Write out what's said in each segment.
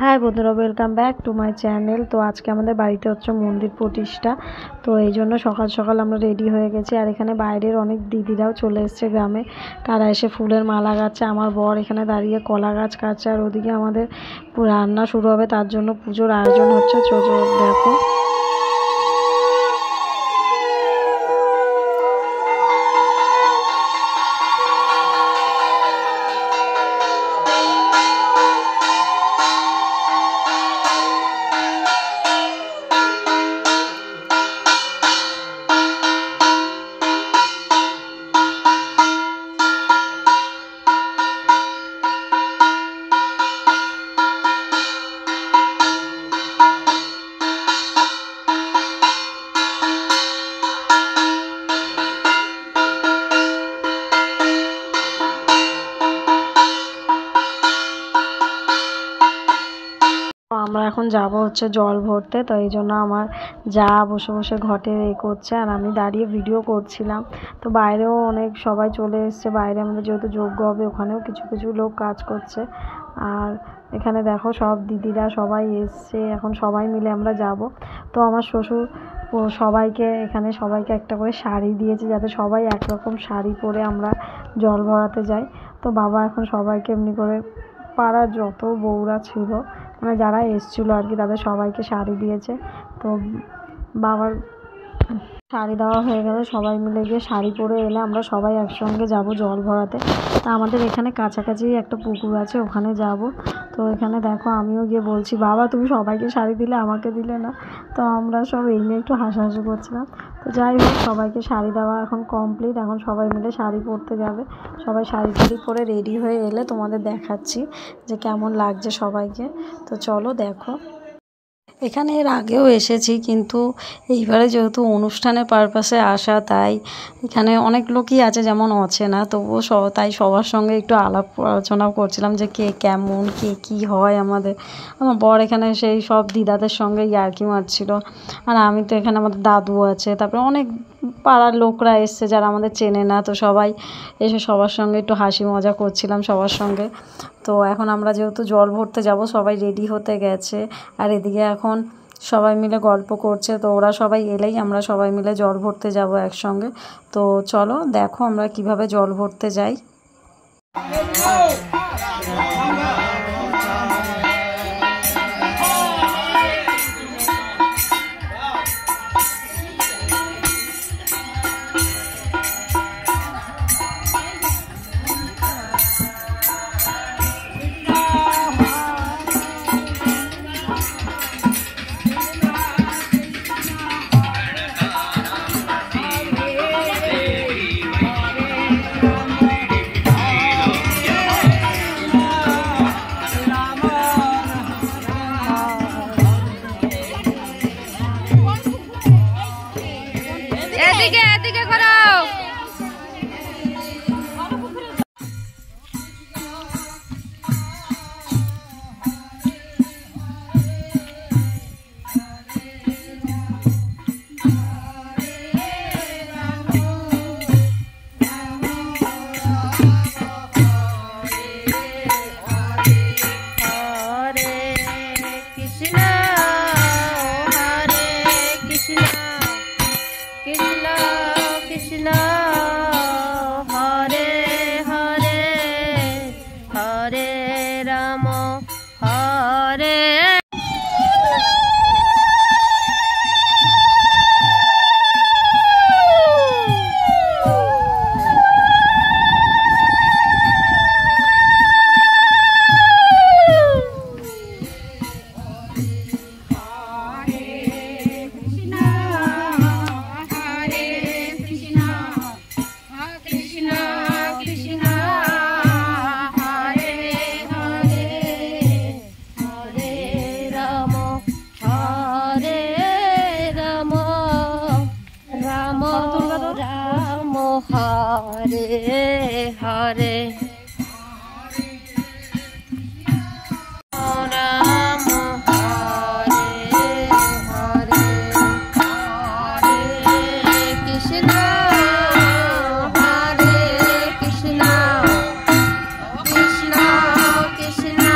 High বন্ধুরা, welcome back to my channel. তো আজকে আমাদের বাড়িতে হচ্ছে মন্দির প্রতিষ্ঠা। তো এই জন্য সকাল সকাল আমরা রেডি হয়ে গেছি। আর এখানে বাইরের অনেক দিদিরাও চলে এসছে গ্রামে, তারা এসে ফুলের মালা গাচ্ছে। আমার বর এখানে দাঁড়িয়ে কলা গাছ কাটছে, আর ওদিকে আমাদের রান্না শুরু হবে, তার জন্য পুজোর আয়োজন হচ্ছে। দেখো আমরা এখন যাব হচ্ছে জল ভরতে। তো এই জন্য আমার যা বসে বসে ঘটে করছে, আর আমি দাঁড়িয়ে ভিডিও করছিলাম। তো বাইরেও অনেক সবাই চলে এসছে। বাইরে আমাদের যেহেতু যজ্ঞ হবে, ওখানেও কিছু কিছু লোক কাজ করছে। আর এখানে দেখো সব দিদিরা সবাই এসছে, এখন সবাই মিলে আমরা যাব। তো আমার শ্বশুর সবাইকে একটা করে শাড়ি দিয়েছে, যাতে সবাই একরকম শাড়ি পরে আমরা জল ভরাতে যাই। তো বাবা এখন সবাইকে এমনি করে পাড়ার যত বউরা ছিল, মানে যারা এসেছিলো আর কি, তাদের সবাইকে শাড়ি দিয়েছে। তো বাবার শাড়ি দেওয়া হয়ে গেলে সবাই মিলে গিয়ে শাড়ি পরে এলে আমরা সবাই একসঙ্গে যাব জল ভরাতে। তা আমাদের এখানে কাছাকাছি একটা পুকুর আছে, ওখানে যাব। তো এখানে দেখো আমিও গিয়ে বলছি, বাবা তুমি সবাইকে শাড়ি দিলে, আমাকে দিলে না। তো আমরা সব এই নিয়ে একটু হাসাহাসি করছিলাম। তো যাই হোক, সবাইকে শাড়ি দেওয়া এখন কমপ্লিট। এখন সবাই মিলে শাড়ি পরতে যাবে। সবাই শাড়ি পরে রেডি হয়ে এলে তোমাদের দেখাচ্ছি যে কেমন লাগছে সবাইকে। তো চলো দেখো। এখানে এর আগেও এসেছি, কিন্তু এইবারে যেহেতু অনুষ্ঠানের পারপাসে আসা, তাই এখানে অনেক লোকই আছে যেমন অচেনা, তবুও তাই সবার সঙ্গে একটু আলাপ আলোচনাও করছিলাম যে কে কেমন, কে কী হয়। আমার বর এখানে সেই সব দিদাদের সঙ্গে ইয়ার্কি মারছিল। আর আমি তো এখানে, আমাদের দাদু আছে, তারপরে অনেক পাড়ার লোকরা এসছে যারা আমাদের চেনে না। তো সবাই এসে সবার সঙ্গে একটু হাসি মজা করছিলাম সবার সঙ্গে। তো এখন আমরা যেহেতু জল ভরতে যাব, সবাই রেডি হতে গেছে। আর এদিকে এখন সবাই মিলে গল্প করছে। তো ওরা সবাই এলেই আমরা সবাই মিলে জল ভরতে যাব একসঙ্গে। তো চলো দেখো আমরা কিভাবে জল ভরতে যাই। এদিকে করো। हरे हरे राम हरे हरे हरे कृष्णा कृष्णा कृष्णा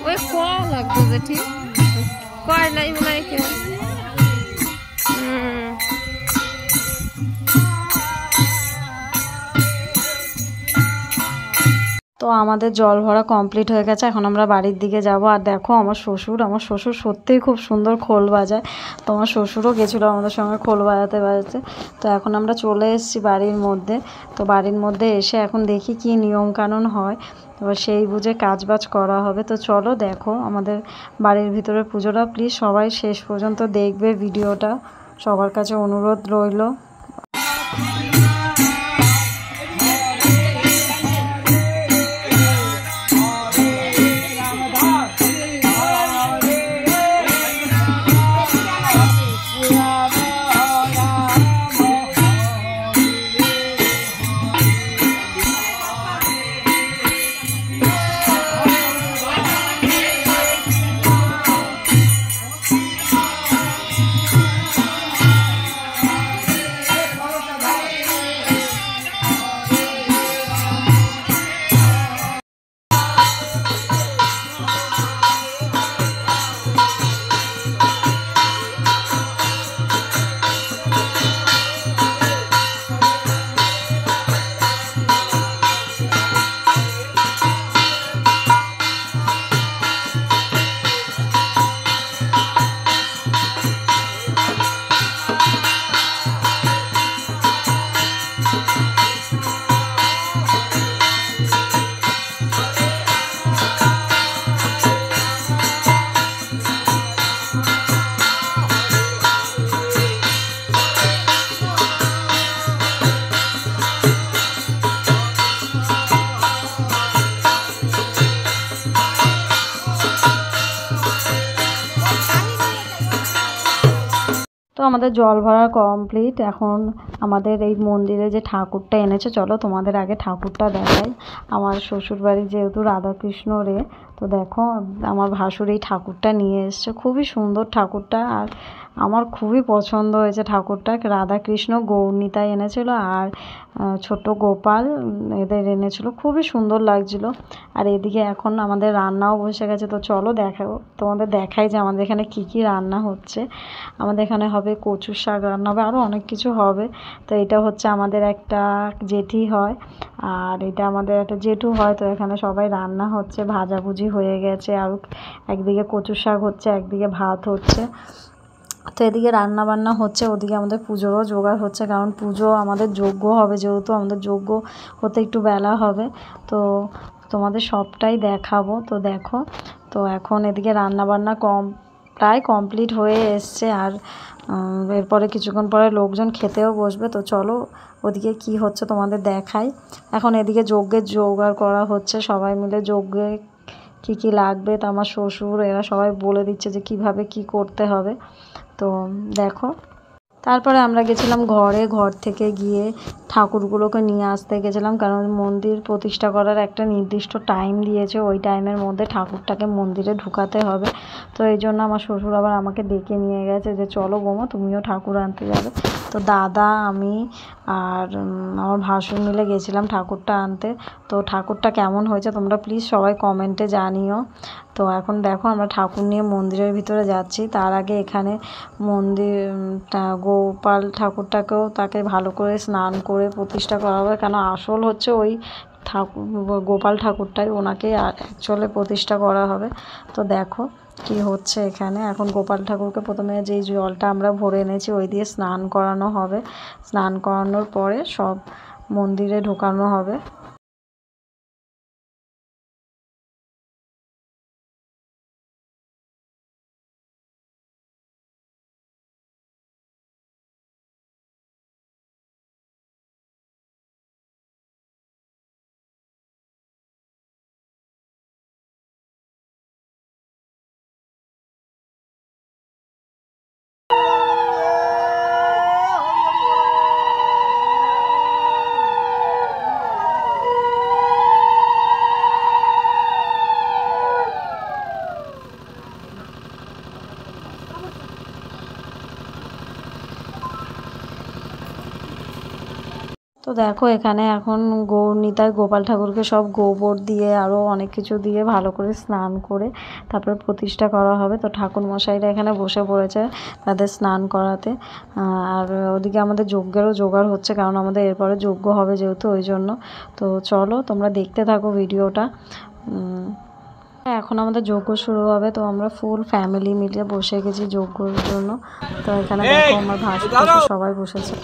ওই কল লাগতো জেঠি কয়লাই মনে হয় কেউ তো আমাদের জল ভরা কমপ্লিট হয়ে গেছে, এখন আমরা বাড়ির দিকে যাব। আর দেখো আমার শ্বশুর সত্যিই খুব সুন্দর খোল বাজায়। তো আমার শ্বশুরও গেছিলো আমাদের সঙ্গে খোল বাজাতে বাজাতে। তো এখন আমরা চলে এসেছি বাড়ির মধ্যে। তো বাড়ির মধ্যে এসে এখন দেখি কি নিয়ম কানুন হয়, এবার সেই বুঝে কাজবাজ করা হবে। তো চলো দেখো আমাদের বাড়ির ভিতরে পুজোটা। প্লিজ সবাই শেষ পর্যন্ত দেখবে ভিডিওটা, সবার কাছে অনুরোধ রইল। তো আমাদের জল ভরা কমপ্লিট। এখন আমাদের এই মন্দিরে যে ঠাকুরটা এনেছে, চলো তোমাদের আগে ঠাকুরটা দেখাই। আমার শ্বশুরবাড়ি যেহেতু রাধাকৃষ্ণ রে, তো দেখো আমার ভাসুর এই ঠাকুরটা নিয়ে এসছে। খুবই সুন্দর ঠাকুরটা, আর আমার খুবই পছন্দ হয়েছে ঠাকুরটা। রাধাকৃষ্ণ গৌরনীতাই এনেছিল, আর ছোট গোপাল এদের এনেছিল। খুবই সুন্দর লাগছিল। আর এদিকে এখন আমাদের রান্নাও বসে গেছে। তো চলো দেখাও, তোমাদের দেখাই যে আমাদের এখানে কি কি রান্না হচ্ছে। আমাদের এখানে হবে কচুর শাক রান্না হবে, আরও অনেক কিছু হবে। তো এটা হচ্ছে আমাদের একটা জেঠি হয়, আর এটা আমাদের একটা জেঠু হয়। তো এখানে সবাই রান্না হচ্ছে, ভাজাভুজি হয়ে গেছে, আর একদিকে কচুর শাক হচ্ছে, একদিকে ভাত হচ্ছে। তো এদিকে রান্না বান্না হচ্ছে, ওদিকে আমাদের পুজোরও জোগাড় হচ্ছে, কারণ পুজো আমাদের যজ্ঞ হবে, যেহেতু আমাদের যজ্ঞ হতে একটু বেলা হবে। তো তোমাদের সবটাই দেখাবো। তো দেখো, তো এখন এদিকে রান্না বান্না প্রায় কমপ্লিট হয়ে এসছে। আর এরপরে কিছুক্ষণ পরে লোকজন খেতেও বসবে। তো চলো ওদিকে কি হচ্ছে তোমাদের দেখাই। এখন এদিকে যজ্ঞের জোগাড় করা হচ্ছে, সবাই মিলে যজ্ঞে কি কি লাগবে। তো আমার শ্বশুর এরা সবাই বলে দিচ্ছে যে কিভাবে কি করতে হবে। তো দেখো, তারপরে আমরা গেছিলাম ঘর থেকে গিয়ে ঠাকুরগুলোকে নিয়ে আসতে গেছিলাম, কারণ মন্দির প্রতিষ্ঠা করার একটা নির্দিষ্ট টাইম দিয়েছে, ওই টাইমের মধ্যে ঠাকুরটাকে মন্দিরে ঢুকাতে হবে। তো এই জন্য আমার শ্বশুর আবার আমাকে ডেকে নিয়ে গেছে যে চলো বৌমা তুমিও ঠাকুর আনতে যাবে। তো দাদা, আমি আর আমার ভাসুর মিলে গেছিলাম ঠাকুরটা আনতে। তো ঠাকুরটা কেমন হয়েছে তোমরা প্লিজ সবাই কমেন্টে জানিও। তো এখন দেখো আমরা ঠাকুর নিয়ে মন্দিরের ভিতরে যাচ্ছি। তার আগে এখানে গোপাল ঠাকুরটাকেও তাকে ভালো করে স্নান করে প্রতিষ্ঠা করা হবে, কেন আসল হচ্ছে ওই ঠাকুর গোপাল ঠাকুরটাই, ওনাকেই অ্যাকচুয়ালি প্রতিষ্ঠা করা হবে। তো দেখো কি হচ্ছে এখানে। এখন গোপাল ঠাকুরকে প্রথমে যেই জলটা আমরা ভরে এনেছি ওই দিয়ে স্নান করানো হবে। স্নান করানোর পরে সব মন্দিরে ঢোকানো হবে। তো দেখো এখানে এখন নিতাই গোপাল ঠাকুরকে সব গোবর দিয়ে আরও অনেক কিছু দিয়ে ভালো করে স্নান করে তারপরে প্রতিষ্ঠা করা হবে। তো ঠাকুর মশাইরা এখানে বসে পড়েছে তাদের স্নান করাতে। আর ওদিকে আমাদের যজ্ঞেরও জোগাড় হচ্ছে, কারণ আমাদের এরপরে যজ্ঞ হবে যেহেতু, ওই জন্য। তো চলো তোমরা দেখতে থাকো ভিডিওটা। এখন আমাদের যজ্ঞ শুরু হবে, তো আমরা ফুল ফ্যামিলি মিলে বসে গেছি যজ্ঞর জন্য। তো এখানে দেখো আমার ভাসুর সবাই বসেছে।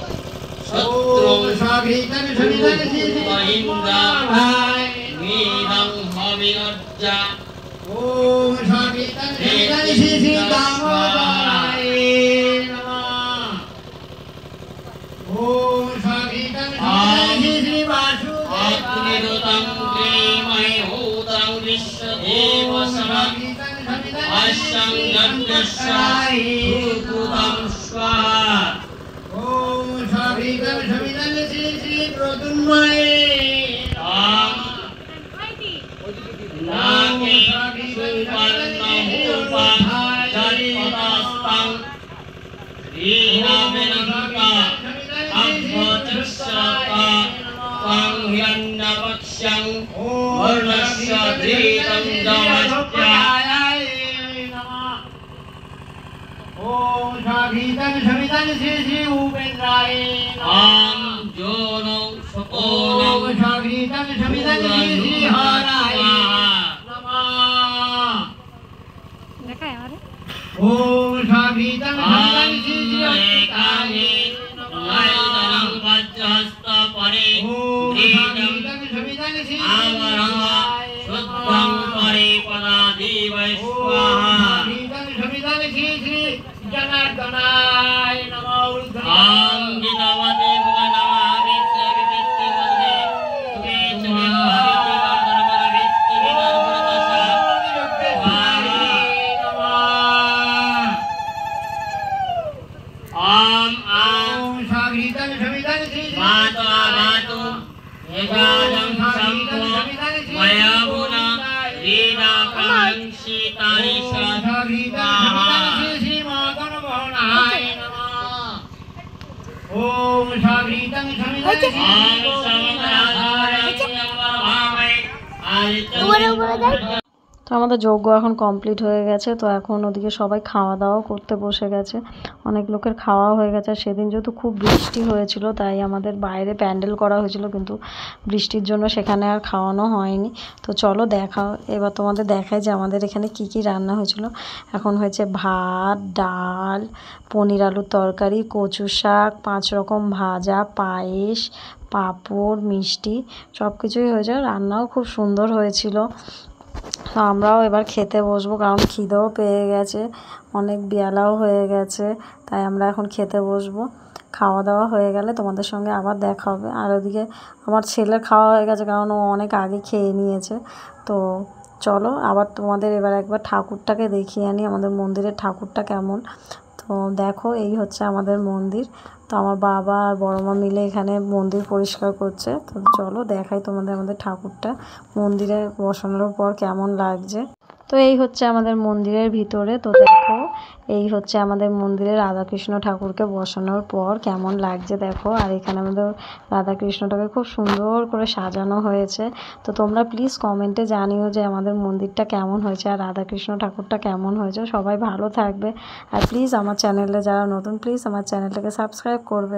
তো আমাদের যজ্ঞ এখন কমপ্লিট হয়ে গেছে। তো এখন ওদিকে সবাই খাওয়া দাওয়া করতে বসে গেছে, অনেক লোকের খাওয়া হয়ে গেছে। আর সেদিন যেহেতু খুব বৃষ্টি হয়েছিল তাই আমাদের বাইরে প্যান্ডেল করা হয়েছিল, কিন্তু বৃষ্টির জন্য সেখানে আর খাওয়ানো হয়নি। তো চলো এবার তোমাদের দেখাই যে আমাদের এখানে কি কি রান্না হয়েছিল। এখন হয়েছে ভাত, ডাল, পনির আলুর তরকারি, কচু শাক, 5 রকম ভাজা, পায়েস, পাঁপড়, মিষ্টি, সব কিছুই হয়েছে। রান্নাও খুব সুন্দর হয়েছিল। তো আমরাও এবার খেতে বসবো, কারণ খিদেও পেয়ে গেছে, অনেক বেলাও হয়ে গেছে, তাই আমরা এখন খেতে বসবো। খাওয়া দাওয়া হয়ে গেলে তোমাদের সঙ্গে আবার দেখা হবে। আর ওদিকে আমার ছেলের খাওয়া হয়ে গেছে, কারণ ও অনেক আগে খেয়ে নিয়েছে। তো চলো আবার তোমাদের এবার একবার ঠাকুরটাকে দেখিয়ে আনি, আমাদের মন্দিরের ঠাকুরটা কেমন। তো দেখো এই হচ্ছে আমাদের মন্দির। তো আমার বাবা আর বড় মা মিলে এখানে মন্দির পরিষ্কার করছে। তো চলো দেখাই তোমাদের আমাদের ঠাকুরটা মন্দিরে বসানোর পর কেমন লাগছে। তো এই হচ্ছে আমাদের মন্দিরের ভিতরে। তো দেখো এই হচ্ছে আমাদের মন্দিরে রাধাকৃষ্ণ ঠাকুরকে বসানোর পর কেমন লাগছে দেখো। আর এখানে আমাদের রাধাকৃষ্ণটাকে খুব সুন্দর করে সাজানো হয়েছে। তো তোমরা প্লিজ কমেন্টে জানিও যে আমাদের মন্দিরটা কেমন হয়েছে আর রাধাকৃষ্ণ ঠাকুরটা কেমন হয়েছে। সবাই ভালো থাকবে। আর প্লিজ আমার চ্যানেলে যারা নতুন, প্লিজ আমার চ্যানেলটাকে সাবস্ক্রাইব করবে।